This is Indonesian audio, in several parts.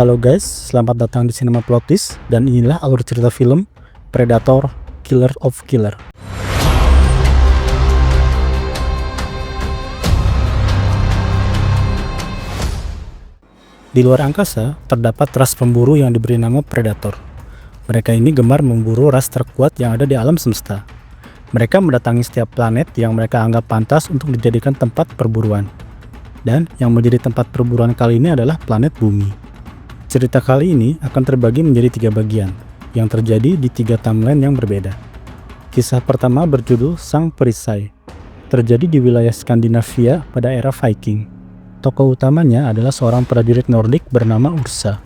Halo guys, selamat datang di Cinema Plotis dan inilah alur cerita film Predator: Killer of Killer. Di luar angkasa, terdapat ras pemburu yang diberi nama Predator. Mereka ini gemar memburu ras terkuat yang ada di alam semesta. Mereka mendatangi setiap planet yang mereka anggap pantas untuk dijadikan tempat perburuan. Dan yang menjadi tempat perburuan kali ini adalah planet Bumi. Cerita kali ini akan terbagi menjadi 3 bagian, yang terjadi di 3 timeline yang berbeda. Kisah pertama berjudul Sang Perisai, terjadi di wilayah Skandinavia pada era Viking. Tokoh utamanya adalah seorang prajurit Nordik bernama Ursa.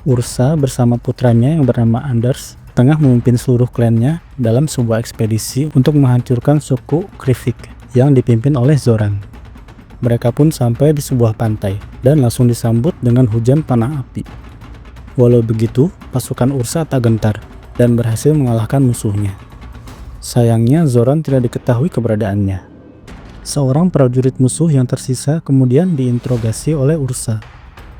Ursa bersama putranya yang bernama Anders tengah memimpin seluruh klannya dalam sebuah ekspedisi untuk menghancurkan suku Krivik yang dipimpin oleh Zoran. Mereka pun sampai di sebuah pantai dan langsung disambut dengan hujan panah api. Walau begitu, pasukan Ursa tak gentar dan berhasil mengalahkan musuhnya. Sayangnya Zoran tidak diketahui keberadaannya. Seorang prajurit musuh yang tersisa kemudian diinterogasi oleh Ursa.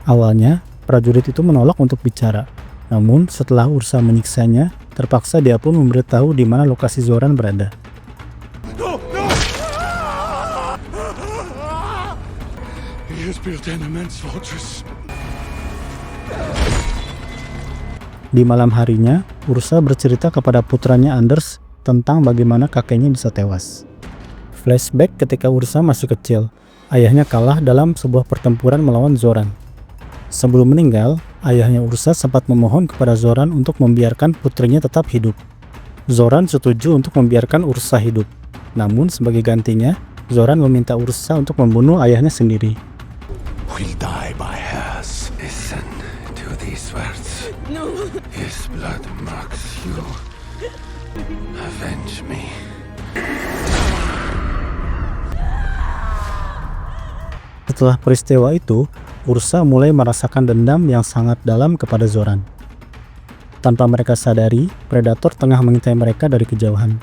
Awalnya, prajurit itu menolak untuk bicara. Namun setelah Ursa menyiksanya, terpaksa dia pun memberitahu di mana lokasi Zoran berada. Di malam harinya, Ursa bercerita kepada putranya Anders tentang bagaimana kakeknya bisa tewas. Flashback ketika Ursa masih kecil, ayahnya kalah dalam sebuah pertempuran melawan Zoran. Sebelum meninggal, ayahnya Ursa sempat memohon kepada Zoran untuk membiarkan putrinya tetap hidup. Zoran setuju untuk membiarkan Ursa hidup. Namun sebagai gantinya, Zoran meminta Ursa untuk membunuh ayahnya sendiri. Will die by hers. Listen to these words. No. His blood marks you. Avenge me. Setelah peristiwa itu, Ursa mulai merasakan dendam yang sangat dalam kepada Zoran. Tanpa mereka sadari, Predator tengah mengintai mereka dari kejauhan.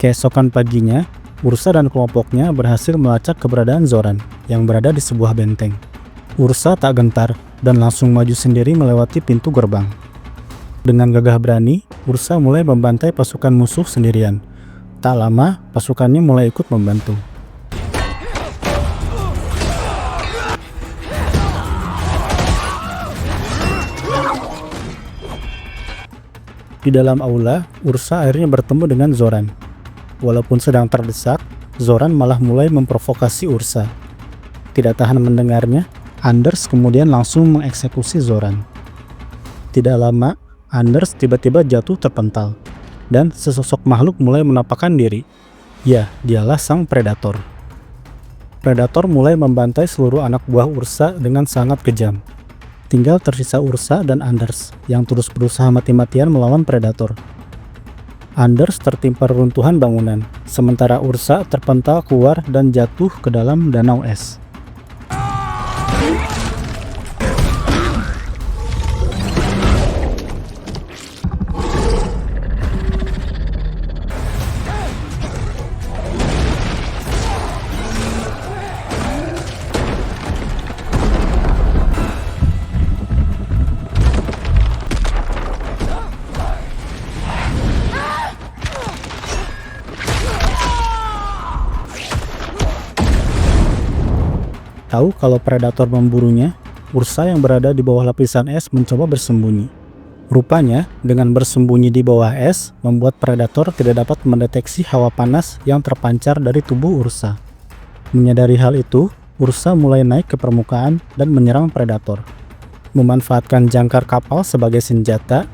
Keesokan paginya, Ursa dan kelompoknya berhasil melacak keberadaan Zoran yang berada di sebuah benteng. Ursa tak gentar dan langsung maju sendiri melewati pintu gerbang. Dengan gagah berani, Ursa mulai membantai pasukan musuh sendirian. Tak lama, pasukannya mulai ikut membantu. Di dalam aula, Ursa akhirnya bertemu dengan Zoran. Walaupun sedang terdesak, Zoran malah mulai memprovokasi Ursa. Tidak tahan mendengarnya, Anders kemudian langsung mengeksekusi Zoran. Tidak lama, Anders tiba-tiba jatuh terpental, dan sesosok makhluk mulai menampakkan diri. Ya, dialah sang Predator. Predator mulai membantai seluruh anak buah Ursa dengan sangat kejam. Tinggal tersisa Ursa dan Anders yang terus berusaha mati-matian melawan Predator. Anders tertimpa reruntuhan bangunan, sementara Ursa terpental keluar dan jatuh ke dalam danau es. Tahu kalau Predator memburunya, Ursa yang berada di bawah lapisan es mencoba bersembunyi. Rupanya, dengan bersembunyi di bawah es, membuat Predator tidak dapat mendeteksi hawa panas yang terpancar dari tubuh Ursa. Menyadari hal itu, Ursa mulai naik ke permukaan dan menyerang Predator. Memanfaatkan jangkar kapal sebagai senjata,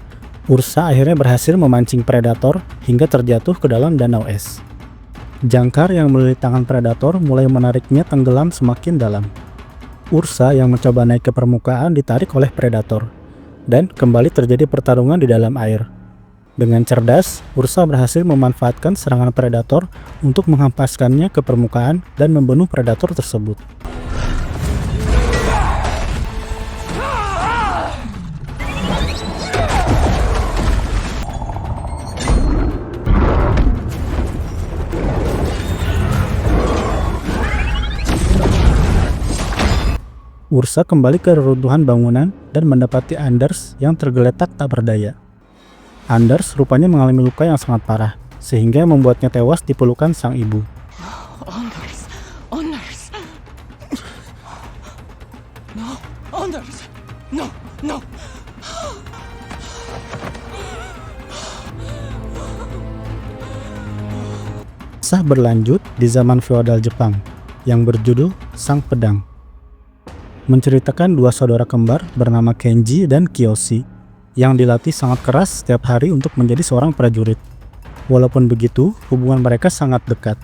Ursa akhirnya berhasil memancing Predator hingga terjatuh ke dalam danau es. Jangkar yang melilit tangan Predator mulai menariknya tenggelam semakin dalam. Ursa yang mencoba naik ke permukaan ditarik oleh Predator, dan kembali terjadi pertarungan di dalam air. Dengan cerdas, Ursa berhasil memanfaatkan serangan Predator untuk menghempaskannya ke permukaan dan membunuh Predator tersebut. Ursa kembali ke reruntuhan bangunan dan mendapati Anders yang tergeletak tak berdaya. Anders rupanya mengalami luka yang sangat parah, sehingga membuatnya tewas di pelukan sang ibu. Anders! Anders! No! Anders! No! No! Kisah berlanjut di zaman feodal Jepang yang berjudul Sang Pedang. Menceritakan dua saudara kembar bernama Kenji dan Kiyoshi yang dilatih sangat keras setiap hari untuk menjadi seorang prajurit. Walaupun begitu, hubungan mereka sangat dekat.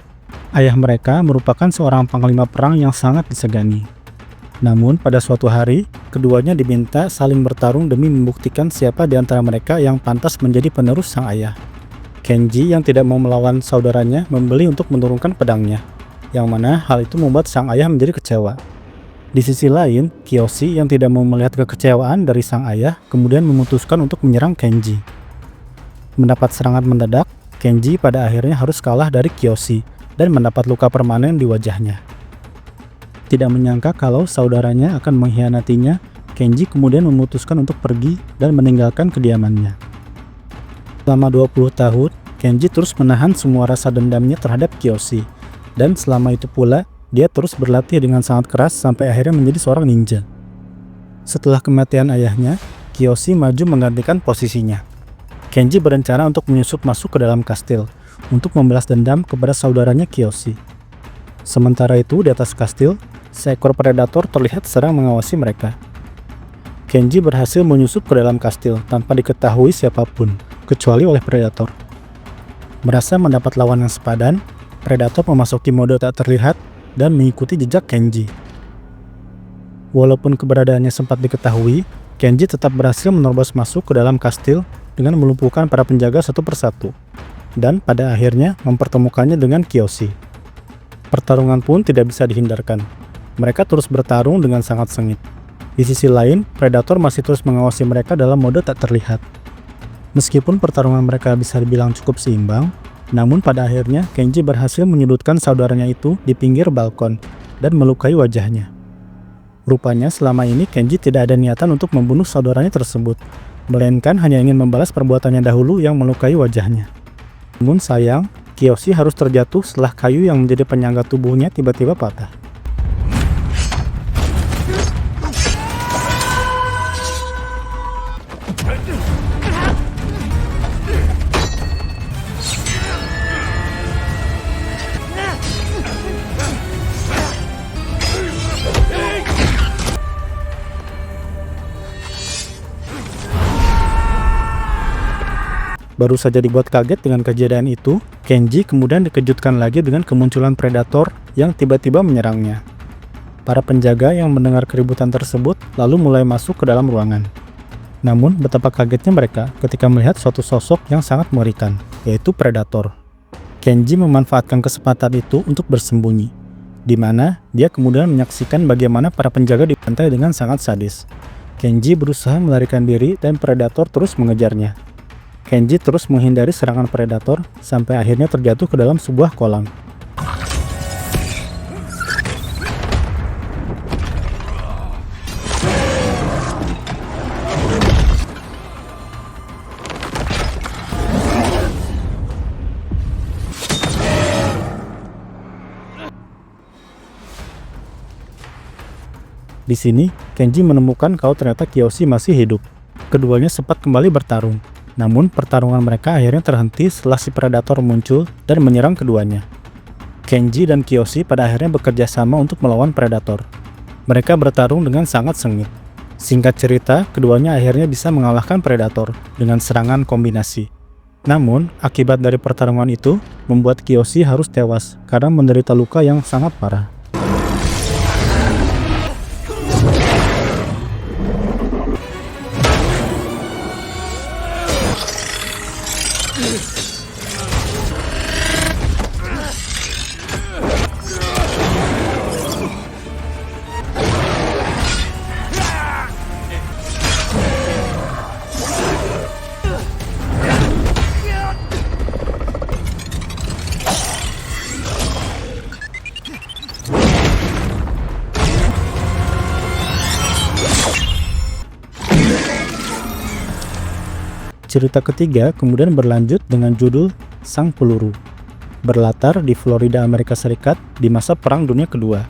Ayah mereka merupakan seorang panglima perang yang sangat disegani. Namun pada suatu hari, keduanya diminta saling bertarung demi membuktikan siapa di antara mereka yang pantas menjadi penerus sang ayah. Kenji yang tidak mau melawan saudaranya membeli untuk menurunkan pedangnya, yang mana hal itu membuat sang ayah menjadi kecewa. Di sisi lain, Kiyoshi yang tidak mau melihat kekecewaan dari sang ayah kemudian memutuskan untuk menyerang Kenji. Mendapat serangan mendadak, Kenji pada akhirnya harus kalah dari Kiyoshi dan mendapat luka permanen di wajahnya. Tidak menyangka kalau saudaranya akan mengkhianatinya, Kenji kemudian memutuskan untuk pergi dan meninggalkan kediamannya. Selama 20 tahun, Kenji terus menahan semua rasa dendamnya terhadap Kiyoshi, dan selama itu pula, dia terus berlatih dengan sangat keras sampai akhirnya menjadi seorang ninja. Setelah kematian ayahnya, Kiyoshi maju menggantikan posisinya. Kenji berencana untuk menyusup masuk ke dalam kastil, untuk membalas dendam kepada saudaranya Kiyoshi. Sementara itu, di atas kastil, seekor predator terlihat sedang mengawasi mereka. Kenji berhasil menyusup ke dalam kastil tanpa diketahui siapapun, kecuali oleh predator. Merasa mendapat lawan yang sepadan, predator memasuki mode tak terlihat dan mengikuti jejak Kenji. Walaupun keberadaannya sempat diketahui, Kenji tetap berhasil menerobos masuk ke dalam kastil dengan melumpuhkan para penjaga satu persatu, dan pada akhirnya mempertemukannya dengan Kiyoshi. Pertarungan pun tidak bisa dihindarkan. Mereka terus bertarung dengan sangat sengit. Di sisi lain, predator masih terus mengawasi mereka dalam mode tak terlihat. Meskipun pertarungan mereka bisa dibilang cukup seimbang, namun pada akhirnya Kenji berhasil menyudutkan saudaranya itu di pinggir balkon dan melukai wajahnya. Rupanya selama ini Kenji tidak ada niatan untuk membunuh saudaranya tersebut, melainkan hanya ingin membalas perbuatannya dahulu yang melukai wajahnya. Namun sayang, Kiyoshi harus terjatuh setelah kayu yang menjadi penyangga tubuhnya tiba-tiba patah. Baru saja dibuat kaget dengan kejadian itu, Kenji kemudian dikejutkan lagi dengan kemunculan predator yang tiba-tiba menyerangnya. Para penjaga yang mendengar keributan tersebut lalu mulai masuk ke dalam ruangan. Namun betapa kagetnya mereka ketika melihat suatu sosok yang sangat mengerikan, yaitu predator. Kenji memanfaatkan kesempatan itu untuk bersembunyi, di mana dia kemudian menyaksikan bagaimana para penjaga dibantai dengan sangat sadis. Kenji berusaha melarikan diri dan predator terus mengejarnya. Kenji terus menghindari serangan predator sampai akhirnya terjatuh ke dalam sebuah kolam. Di sini, Kenji menemukan kalau ternyata Kiyoshi masih hidup. Keduanya sempat kembali bertarung. Namun pertarungan mereka akhirnya terhenti setelah si predator muncul dan menyerang keduanya. Kenji dan Kiyoshi pada akhirnya bekerja sama untuk melawan predator. Mereka bertarung dengan sangat sengit. Singkat cerita, keduanya akhirnya bisa mengalahkan predator dengan serangan kombinasi. Namun, akibat dari pertarungan itu membuat Kiyoshi harus tewas karena menderita luka yang sangat parah. Cerita ketiga kemudian berlanjut dengan judul Sang Peluru. Berlatar di Florida, Amerika Serikat di masa Perang Dunia Kedua.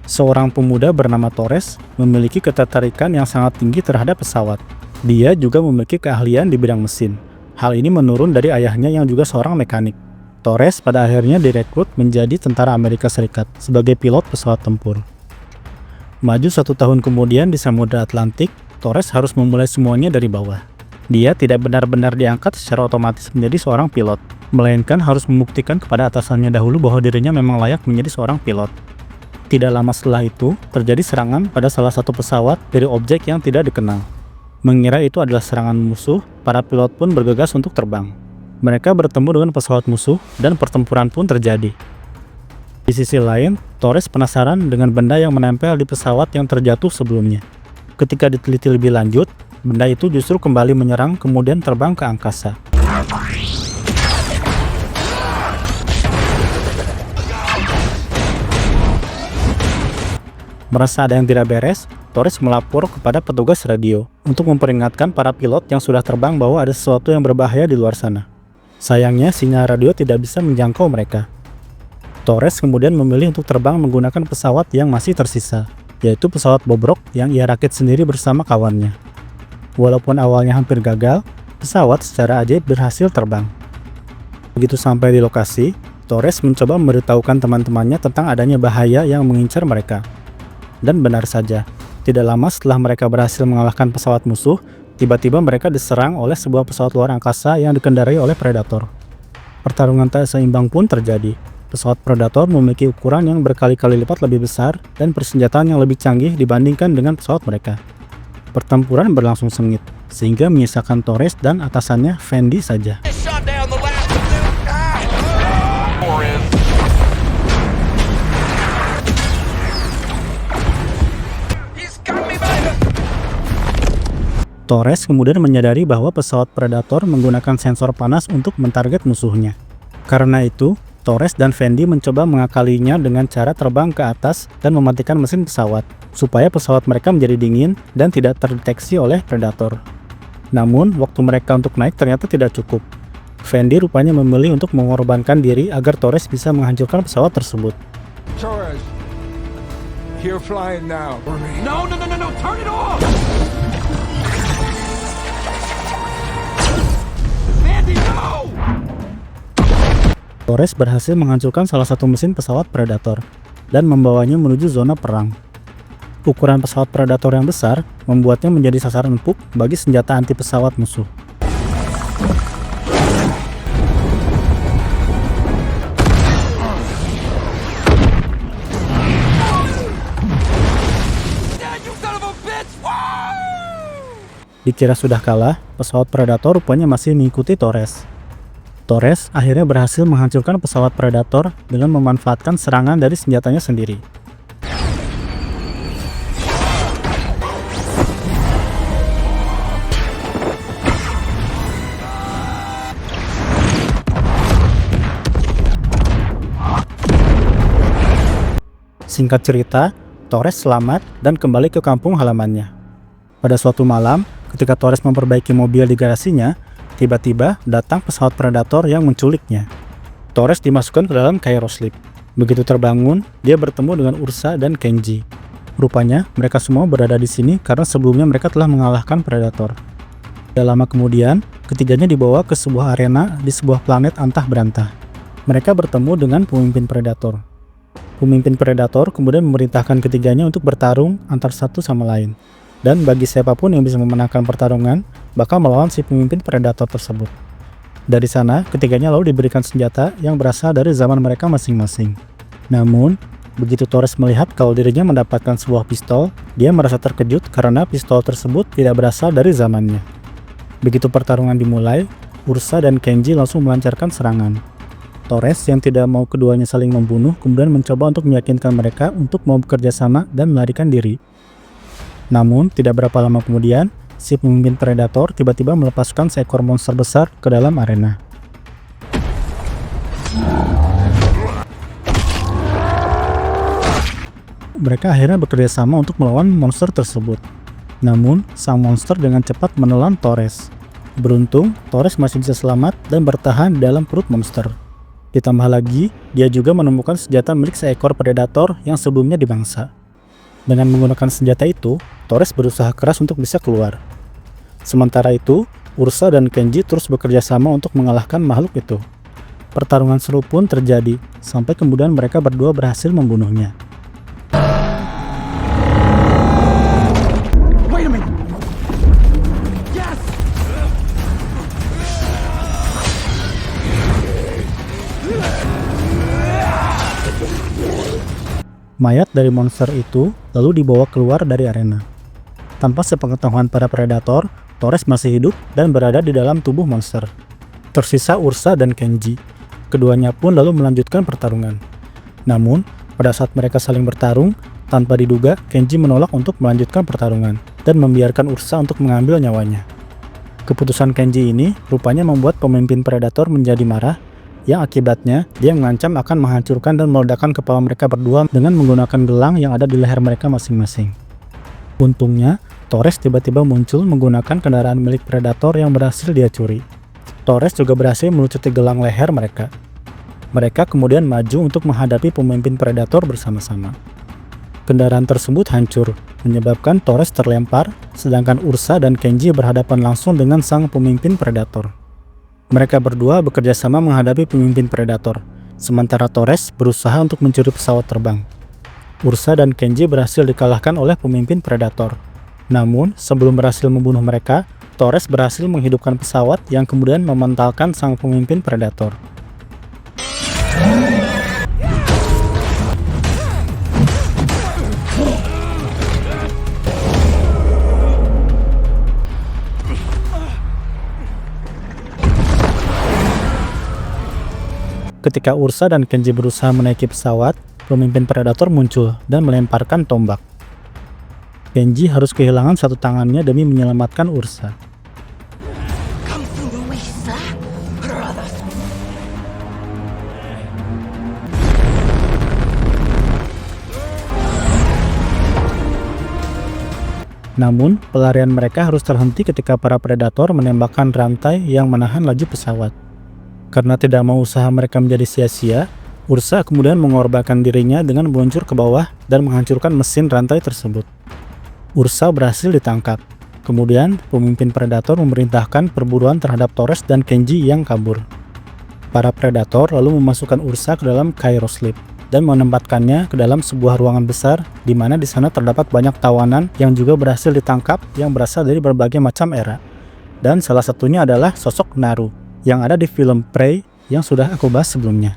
Seorang pemuda bernama Torres memiliki ketertarikan yang sangat tinggi terhadap pesawat. Dia juga memiliki keahlian di bidang mesin. Hal ini menurun dari ayahnya yang juga seorang mekanik. Torres pada akhirnya direkrut menjadi tentara Amerika Serikat sebagai pilot pesawat tempur. Maju 1 tahun kemudian di Samudra Atlantik, Torres harus memulai semuanya dari bawah. Dia tidak benar-benar diangkat secara otomatis menjadi seorang pilot, melainkan harus membuktikan kepada atasannya dahulu bahwa dirinya memang layak menjadi seorang pilot. Tidak lama setelah itu, terjadi serangan pada salah satu pesawat dari objek yang tidak dikenal. Mengira itu adalah serangan musuh, para pilot pun bergegas untuk terbang. Mereka bertemu dengan pesawat musuh dan pertempuran pun terjadi. Di sisi lain, Torres penasaran dengan benda yang menempel di pesawat yang terjatuh sebelumnya. Ketika diteliti lebih lanjut, benda itu justru kembali menyerang kemudian terbang ke angkasa. Merasa ada yang tidak beres, Torres melapor kepada petugas radio untuk memperingatkan para pilot yang sudah terbang bahwa ada sesuatu yang berbahaya di luar sana. Sayangnya, sinyal radio tidak bisa menjangkau mereka. Torres kemudian memilih untuk terbang menggunakan pesawat yang masih tersisa, yaitu pesawat bobrok yang ia rakit sendiri bersama kawannya. Walaupun awalnya hampir gagal, pesawat secara ajaib berhasil terbang. Begitu sampai di lokasi, Torres mencoba memberitahukan teman-temannya tentang adanya bahaya yang mengincar mereka. Dan benar saja, tidak lama setelah mereka berhasil mengalahkan pesawat musuh, tiba-tiba mereka diserang oleh sebuah pesawat luar angkasa yang dikendarai oleh Predator. Pertarungan tak seimbang pun terjadi. Pesawat Predator memiliki ukuran yang berkali-kali lipat lebih besar dan persenjataan yang lebih canggih dibandingkan dengan pesawat mereka. Pertempuran berlangsung sengit, sehingga menyisakan Torres dan atasannya Fendi saja. Torres kemudian menyadari bahwa pesawat Predator menggunakan sensor panas untuk mentarget musuhnya. Karena itu, Torres dan Fendi mencoba mengakalinya dengan cara terbang ke atas dan mematikan mesin pesawat, supaya pesawat mereka menjadi dingin dan tidak terdeteksi oleh Predator. Namun, waktu mereka untuk naik ternyata tidak cukup. Fendi rupanya memilih untuk mengorbankan diri agar Torres bisa menghancurkan pesawat tersebut. Torres, you're flying now. No, turn it off! Mandy, no! Torres berhasil menghancurkan salah satu mesin pesawat Predator dan membawanya menuju zona perang. Ukuran pesawat Predator yang besar membuatnya menjadi sasaran empuk bagi senjata anti pesawat musuh. Dikira sudah kalah, pesawat Predator rupanya masih mengikuti Torres. Torres akhirnya berhasil menghancurkan pesawat Predator dengan memanfaatkan serangan dari senjatanya sendiri. Singkat cerita, Torres selamat dan kembali ke kampung halamannya. Pada suatu malam, ketika Torres memperbaiki mobil di garasinya, tiba-tiba datang pesawat Predator yang menculiknya. Torres dimasukkan ke dalam Kairoslip. Begitu terbangun, dia bertemu dengan Ursa dan Kenji. Rupanya, mereka semua berada di sini karena sebelumnya mereka telah mengalahkan Predator. Tidak lama kemudian, ketiganya dibawa ke sebuah arena di sebuah planet antah berantah. Mereka bertemu dengan pemimpin Predator. Pemimpin Predator kemudian memerintahkan ketiganya untuk bertarung antar satu sama lain. Dan bagi siapapun yang bisa memenangkan pertarungan, bakal melawan si pemimpin Predator tersebut. Dari sana, ketiganya lalu diberikan senjata yang berasal dari zaman mereka masing-masing. Namun, begitu Torres melihat kalau dirinya mendapatkan sebuah pistol, dia merasa terkejut karena pistol tersebut tidak berasal dari zamannya. Begitu pertarungan dimulai, Ursa dan Kenji langsung melancarkan serangan. Torres yang tidak mau keduanya saling membunuh kemudian mencoba untuk meyakinkan mereka untuk mau bekerja sama dan melarikan diri. Namun, tidak berapa lama kemudian, si pemimpin Predator tiba-tiba melepaskan seekor monster besar ke dalam arena. Mereka akhirnya bekerja sama untuk melawan monster tersebut. Namun, sang monster dengan cepat menelan Torres. Beruntung, Torres masih bisa selamat dan bertahan di dalam perut monster. Ditambah lagi, dia juga menemukan senjata milik seekor predator yang sebelumnya dimangsa. Dengan menggunakan senjata itu, Torres berusaha keras untuk bisa keluar. Sementara itu, Ursa dan Kenji terus bekerja sama untuk mengalahkan makhluk itu. Pertarungan seru pun terjadi, sampai kemudian mereka berdua berhasil membunuhnya. Wait a minute. Yes! Mayat dari monster itu lalu dibawa keluar dari arena. Tanpa sepengetahuan para predator, Torres masih hidup dan berada di dalam tubuh monster. Tersisa Ursa dan Kenji. Keduanya pun lalu melanjutkan pertarungan. Namun, pada saat mereka saling bertarung, tanpa diduga Kenji menolak untuk melanjutkan pertarungan dan membiarkan Ursa untuk mengambil nyawanya. Keputusan Kenji ini rupanya membuat pemimpin predator menjadi marah, yang akibatnya dia mengancam akan menghancurkan dan meledakkan kepala mereka berdua dengan menggunakan gelang yang ada di leher mereka masing-masing. Untungnya, Torres tiba-tiba muncul menggunakan kendaraan milik predator yang berhasil dia curi. Torres juga berhasil melucuti gelang leher mereka. Mereka kemudian maju untuk menghadapi pemimpin predator bersama-sama. Kendaraan tersebut hancur, menyebabkan Torres terlempar, sedangkan Ursa dan Kenji berhadapan langsung dengan sang pemimpin predator. Mereka berdua bekerja sama menghadapi pemimpin predator, sementara Torres berusaha untuk mencuri pesawat terbang. Ursa dan Kenji berhasil dikalahkan oleh pemimpin predator. Namun, sebelum berhasil membunuh mereka, Torres berhasil menghidupkan pesawat yang kemudian mementalkan sang pemimpin predator. Ketika Ursa dan Kenji berusaha menaiki pesawat, pemimpin predator muncul dan melemparkan tombak. Kenji harus kehilangan satu tangannya demi menyelamatkan Ursa. Come through the waste, brothers. Namun, pelarian mereka harus terhenti ketika para predator menembakkan rantai yang menahan laju pesawat. Karena tidak mau usaha mereka menjadi sia-sia, Ursa kemudian mengorbankan dirinya dengan meluncur ke bawah dan menghancurkan mesin rantai tersebut. Ursa berhasil ditangkap. Kemudian, pemimpin predator memerintahkan perburuan terhadap Torres dan Kenji yang kabur. Para predator lalu memasukkan Ursa ke dalam Kairoslip dan menempatkannya ke dalam sebuah ruangan besar di mana di sana terdapat banyak tawanan yang juga berhasil ditangkap yang berasal dari berbagai macam era. Dan salah satunya adalah sosok Naru yang ada di film Prey yang sudah aku bahas sebelumnya.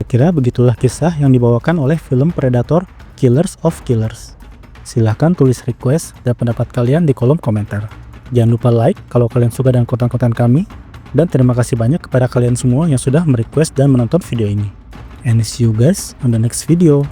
Kira begitulah kisah yang dibawakan oleh film Predator Killers of Killers. Silahkan tulis request dan pendapat kalian di kolom komentar. Jangan lupa like kalau kalian suka dengan konten-konten kami. Dan terima kasih banyak kepada kalian semua yang sudah merequest dan menonton video ini. And see you guys on the next video.